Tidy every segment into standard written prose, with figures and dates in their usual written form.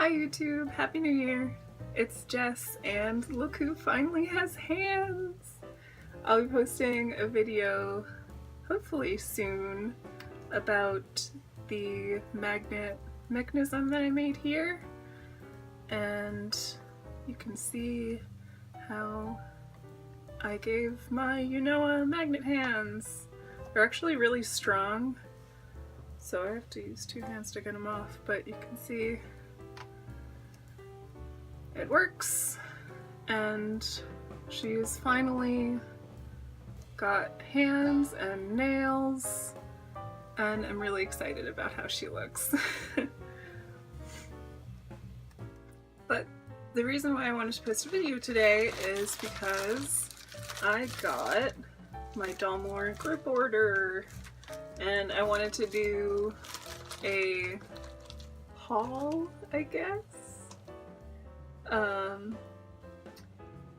Hi YouTube, Happy New Year! It's Jess and look who finally has hands! I'll be posting a video hopefully soon about the magnet mechanism that I made here, and you can see how I gave my magnet hands. They're actually really strong, so I have to use two hands to get them off, but you can see it works, and she's finally got hands and nails, and I'm really excited about how she looks. But the reason why I wanted to post a video today is because I got my Dollmore group order, and I wanted to do a haul, I guess,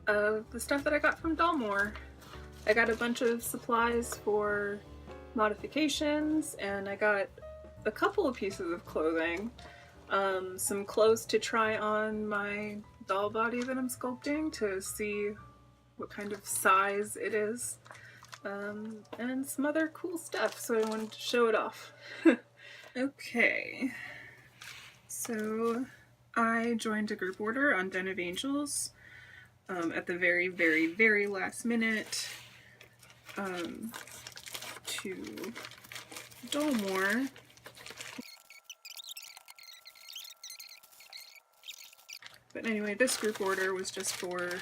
of the stuff that I got from Dollmore. I got a bunch of supplies for modifications, and I got a couple of pieces of clothing, some clothes to try on my doll body that I'm sculpting to see what kind of size it is, and some other cool stuff, so I wanted to show it off. Okay, so I joined a group order on Den of Angels at the very last minute to Dollmore. But anyway, this group order was just for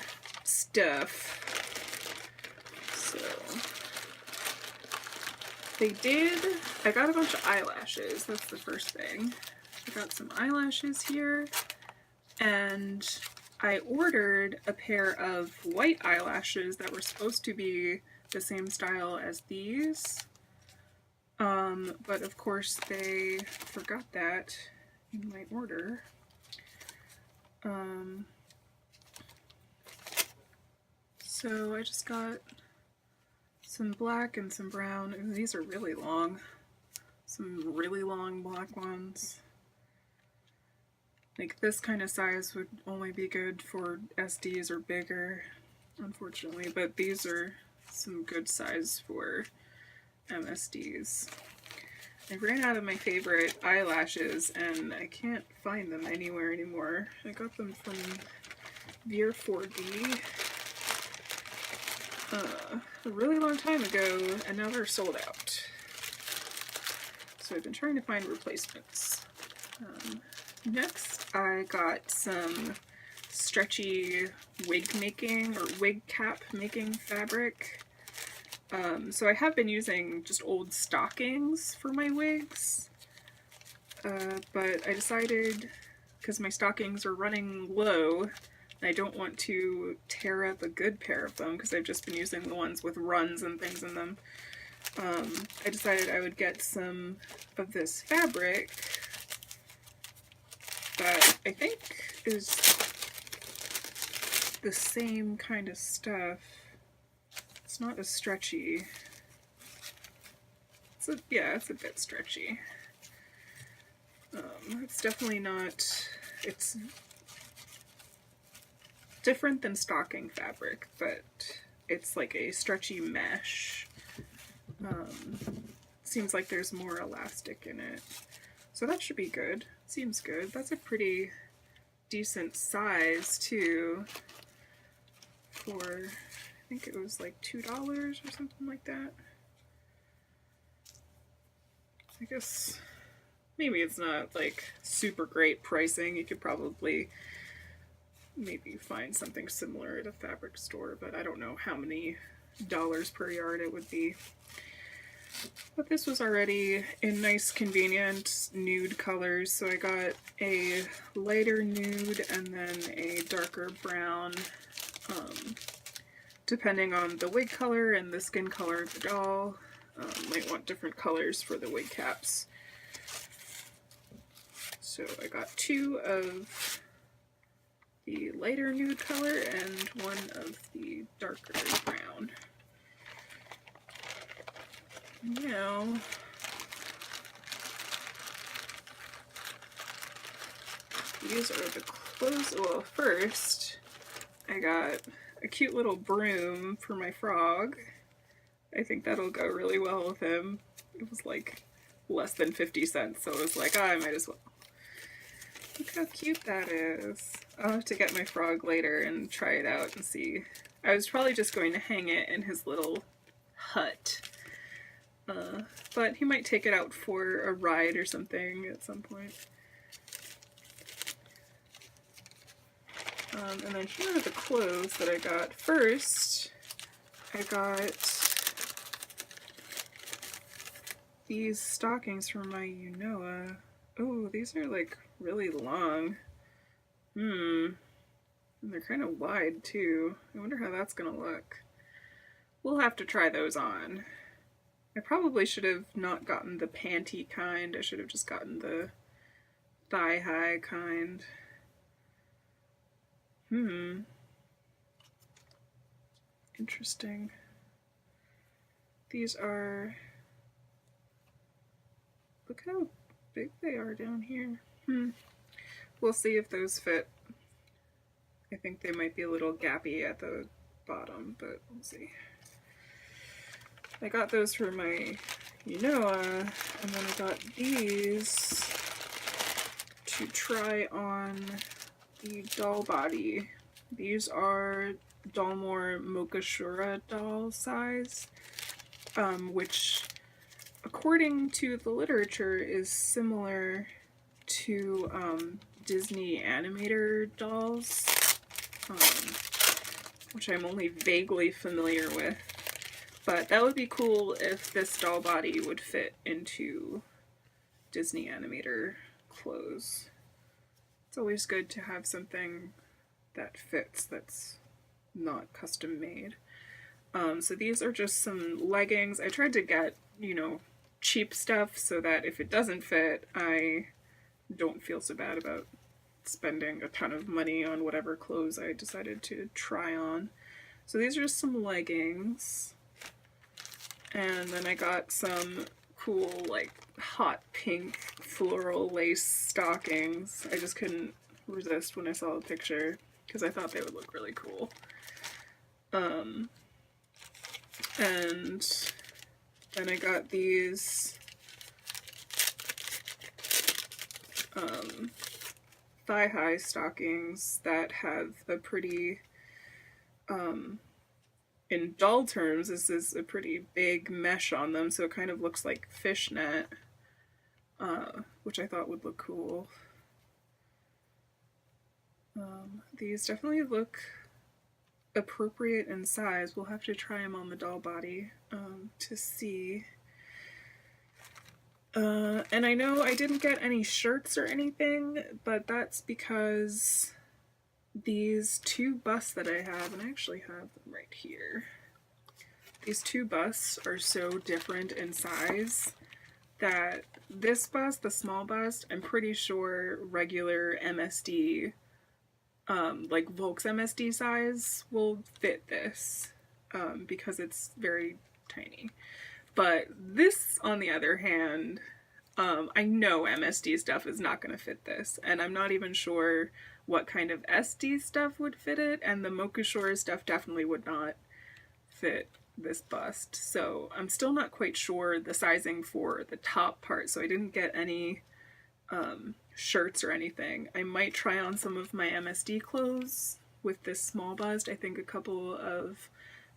stuff. So I got a bunch of eyelashes, that's the first thing. I got some eyelashes here, and I ordered a pair of white eyelashes that were supposed to be the same style as these, but of course they forgot that in my order. So I just got some black and some brown, and these are really long. Some really long black ones. Like, this kind of size would only be good for SDs or bigger, unfortunately, but these are some good size for MSDs. I ran out of my favorite eyelashes and I can't find them anywhere anymore. I got them from Veer 4D a really long time ago, and now they're sold out. So I've been trying to find replacements. Next, I got some stretchy wig making or wig cap making fabric. So I have been using just old stockings for my wigs, but I decided, because my stockings are running low, and I don't want to tear up a good pair of them because I've just been using the ones with runs and things in them, I decided I would get some of this fabric that I think is the same kind of stuff. It's not as stretchy. Yeah, it's a bit stretchy. It's definitely not, it's different than stocking fabric, but it's like a stretchy mesh. Seems like there's more elastic in it. So that should be good. Seems good. That's a pretty decent size too, for I think it was like $2 or something like that. I guess maybe it's not like super great pricing. You could probably maybe find something similar at a fabric store, but I don't know how many dollars per yard it would be. But this was already in nice, convenient nude colors, so I got a lighter nude and then a darker brown, depending on the wig color and the skin color of the doll. Might want different colors for the wig caps. So I got two of the lighter nude color and one of the darker brown. Now, these are the clothes. Well, first I got a cute little broom for my frog. I think that'll go really well with him. It was like less than 50 cents, so I was like, oh, I might as well. Look how cute that is. I'll have to get my frog later and try it out and see. I was probably just going to hang it in his little hut. But he might take it out for a ride or something at some point. And then here are the clothes that I got. First, I got these stockings from my Unoa. Oh, these are like really long. And they're kind of wide too. I wonder how that's gonna look. We'll have to try those on. I probably should have not gotten the panty kind. I should have just gotten the thigh-high kind. Interesting. These are... Look how big they are down here. We'll see if those fit. I think they might be a little gappy at the bottom, but we'll see. I got those for my Unoa, and then I got these to try on the doll body. These are Dollmore Mochashura doll size, which according to the literature is similar to Disney animator dolls, which I'm only vaguely familiar with. But that would be cool if this doll body would fit into Disney animator clothes. It's always good to have something that fits that's not custom made. So these are just some leggings. I tried to get, you know, cheap stuff so that if it doesn't fit, I don't feel so bad about spending a ton of money on whatever clothes I decided to try on. So these are just some leggings. And then I got some cool, like, hot pink floral lace stockings. I just couldn't resist when I saw the picture because I thought they would look really cool. And then I got these thigh-high stockings that have a pretty, in doll terms, this is a pretty big mesh on them, so it kind of looks like fishnet, which I thought would look cool. These definitely look appropriate in size. We'll have to try them on the doll body to see. And I know I didn't get any shirts or anything, but that's because these two busts that I have, and I actually have them right here, these two busts are so different in size that this bust, the small bust, I'm pretty sure regular MSD, like Volks MSD size will fit this, because it's very tiny. But this, on the other hand, I know MSD stuff is not going to fit this, and I'm not even sure what kind of SD stuff would fit it, and the Mokushore stuff definitely would not fit this bust. So I'm still not quite sure the sizing for the top part, so I didn't get any shirts or anything. I might try on some of my MSD clothes with this small bust. I think a couple of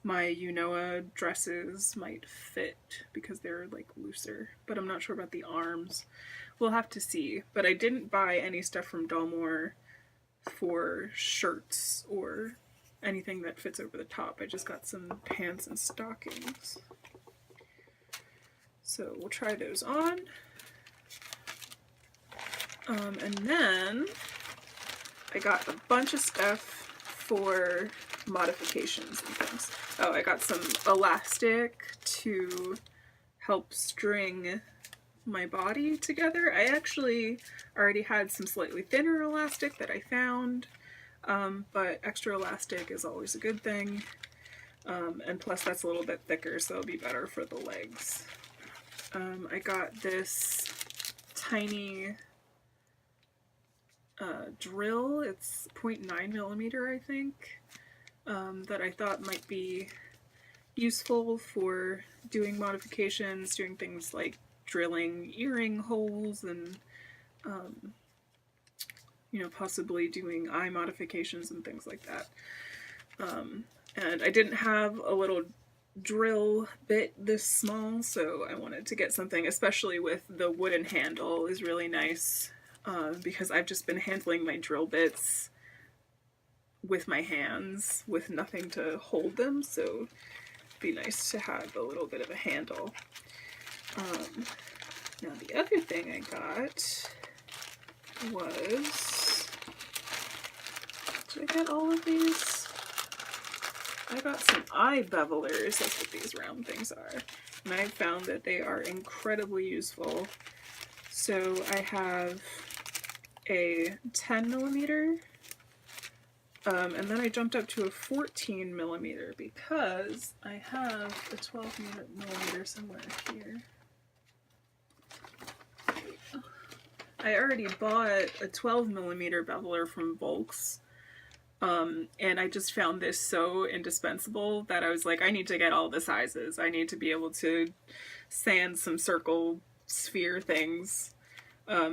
my Unoa dresses might fit because they're like looser, but I'm not sure about the arms. We'll have to see. But I didn't buy any stuff from Dollmore for shirts or anything that fits over the top. I just got some pants and stockings. So we'll try those on. And then I got a bunch of stuff for modifications and things. Oh, I got some elastic to help string my body together. I actually already had some slightly thinner elastic that I found, but extra elastic is always a good thing. And plus that's a little bit thicker, so it'll be better for the legs. I got this tiny drill. It's 0.9 millimeter, I think, that I thought might be useful for doing modifications, doing things like drilling earring holes and you know, possibly doing eye modifications and things like that. And I didn't have a little drill bit this small, so I wanted to get something, especially with the wooden handle, is really nice, because I've just been handling my drill bits with my hands with nothing to hold them, so it'd be nice to have a little bit of a handle. Now the other thing I got was, did I get all of these? I got some eye bevelers, that's what these round things are, and I found that they are incredibly useful. So I have a 10 millimeter, and then I jumped up to a 14 millimeter because I have a 12 millimeter somewhere here. I already bought a 12 millimeter beveler from Volks. And I just found this so indispensable that I was like, I need to get all the sizes. I need to be able to sand some circle sphere things.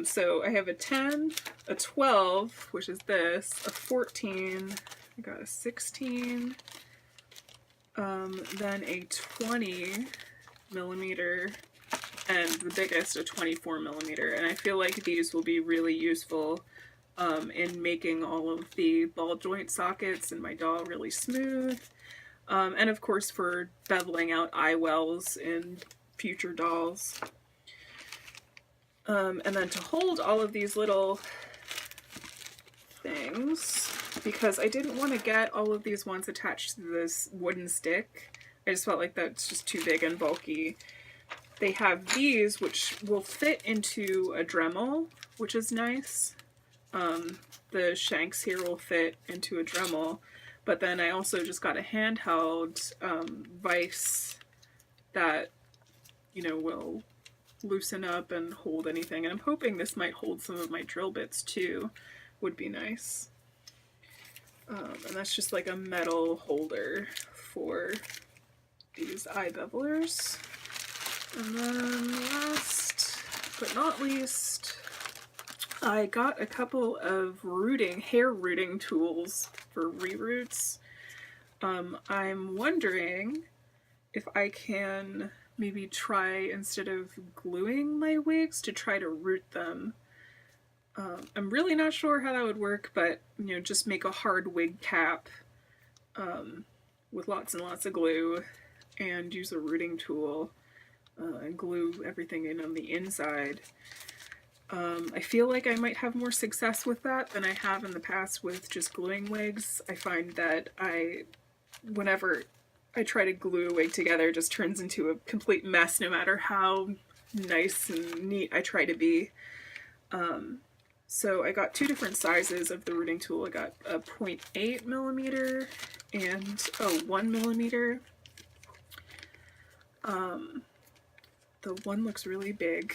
So I have a 10, a 12, which is this, a 14, I got a 16, then a 20 millimeter, and the biggest, a 24 millimeter. And I feel like these will be really useful in making all of the ball joint sockets in my doll really smooth, and of course for beveling out eye wells in future dolls. And then to hold all of these little things, because I didn't want to get all of these ones attached to this wooden stick, I just felt like that's just too big and bulky. They have these which will fit into a Dremel, which is nice. The shanks here will fit into a Dremel, but then I also just got a handheld vise that, you know, will loosen up and hold anything, and I'm hoping this might hold some of my drill bits too, would be nice. And that's just like a metal holder for these eye bevelers. And then last but not least, I got a couple of hair rooting tools for reroots. I'm wondering if I can maybe try, instead of gluing my wigs, to try to root them. I'm really not sure how that would work, but, you know, just make a hard wig cap with lots and lots of glue and use a rooting tool and glue everything in on the inside. I feel like I might have more success with that than I have in the past with just gluing wigs. I find that whenever I try to glue a wig together, it just turns into a complete mess no matter how nice and neat I try to be. So I got two different sizes of the rooting tool. I got a 0.8 millimeter and a 1 millimeter. The one looks really big.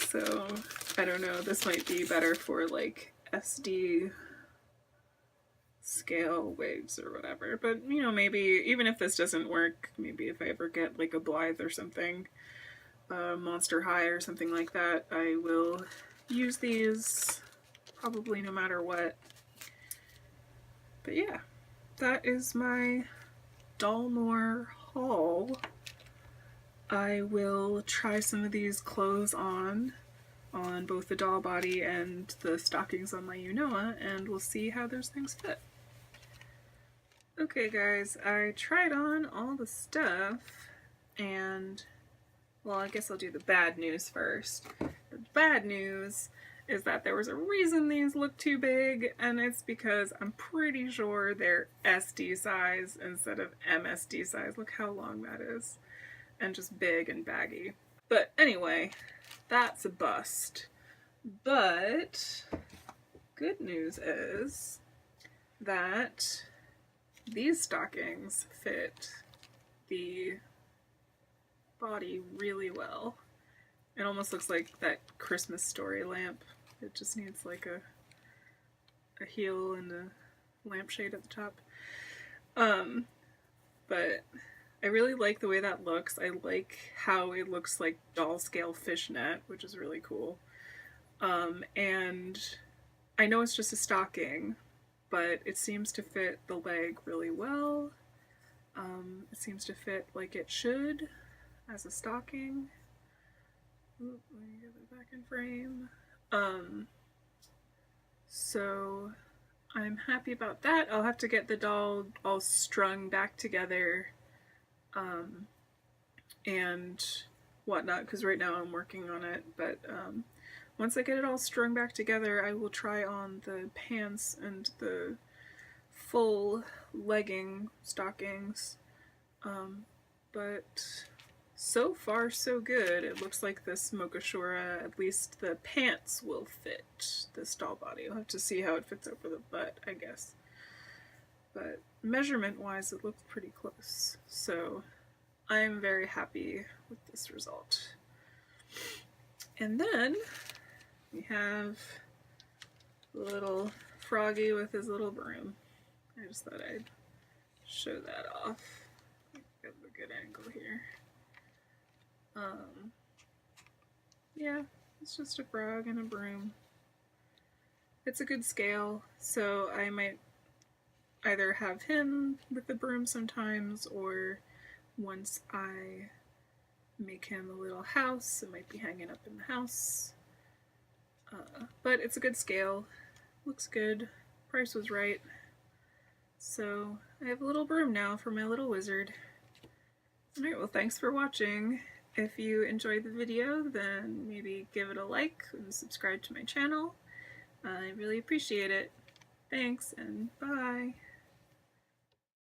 So, I don't know, this might be better for like SD scale wigs or whatever, but you know, maybe even if this doesn't work, maybe if I ever get like a Blythe or something, Monster High or something like that, I will use these probably no matter what. But yeah, that is my Dollmore haul. I will try some of these clothes on both the doll body and the stockings on my Unoa, and we'll see how those things fit. Okay guys, I tried on all the stuff, and well, I guess I'll do the bad news first. The bad news is that there was a reason these look too big, and it's because I'm pretty sure they're SD size instead of MSD size. Look how long that is. And just big and baggy. But anyway, that's a bust. But good news is that these stockings fit the body really well. It almost looks like that Christmas Story lamp It just needs like a heel and a lampshade at the top. But I really like the way that looks. I like how it looks like doll scale fishnet, which is really cool. And I know it's just a stocking, but it seems to fit the leg really well. It seems to fit like it should as a stocking. Oop, let me get it back in frame. So I'm happy about that. I'll have to get the doll all strung back together and whatnot, because right now I'm working on it, but once I get it all strung back together, I will try on the pants and the full legging stockings. But so far so good. It looks like this Mochashura, at least the pants will fit this doll body. I'll have to see how it fits over the butt, I guess. But measurement wise it looks pretty close. So I'm very happy with this result. And then we have the little froggy with his little broom. I just thought I'd show that off. Get a good angle here. Yeah, it's just a frog and a broom. It's a good scale, so I might either have him with the broom sometimes, or once I make him a little house, it might be hanging up in the house. But it's a good scale, looks good, price was right. So I have a little broom now for my little wizard. Alright, well thanks for watching. If you enjoyed the video, then maybe give it a like and subscribe to my channel. I really appreciate it. Thanks and bye!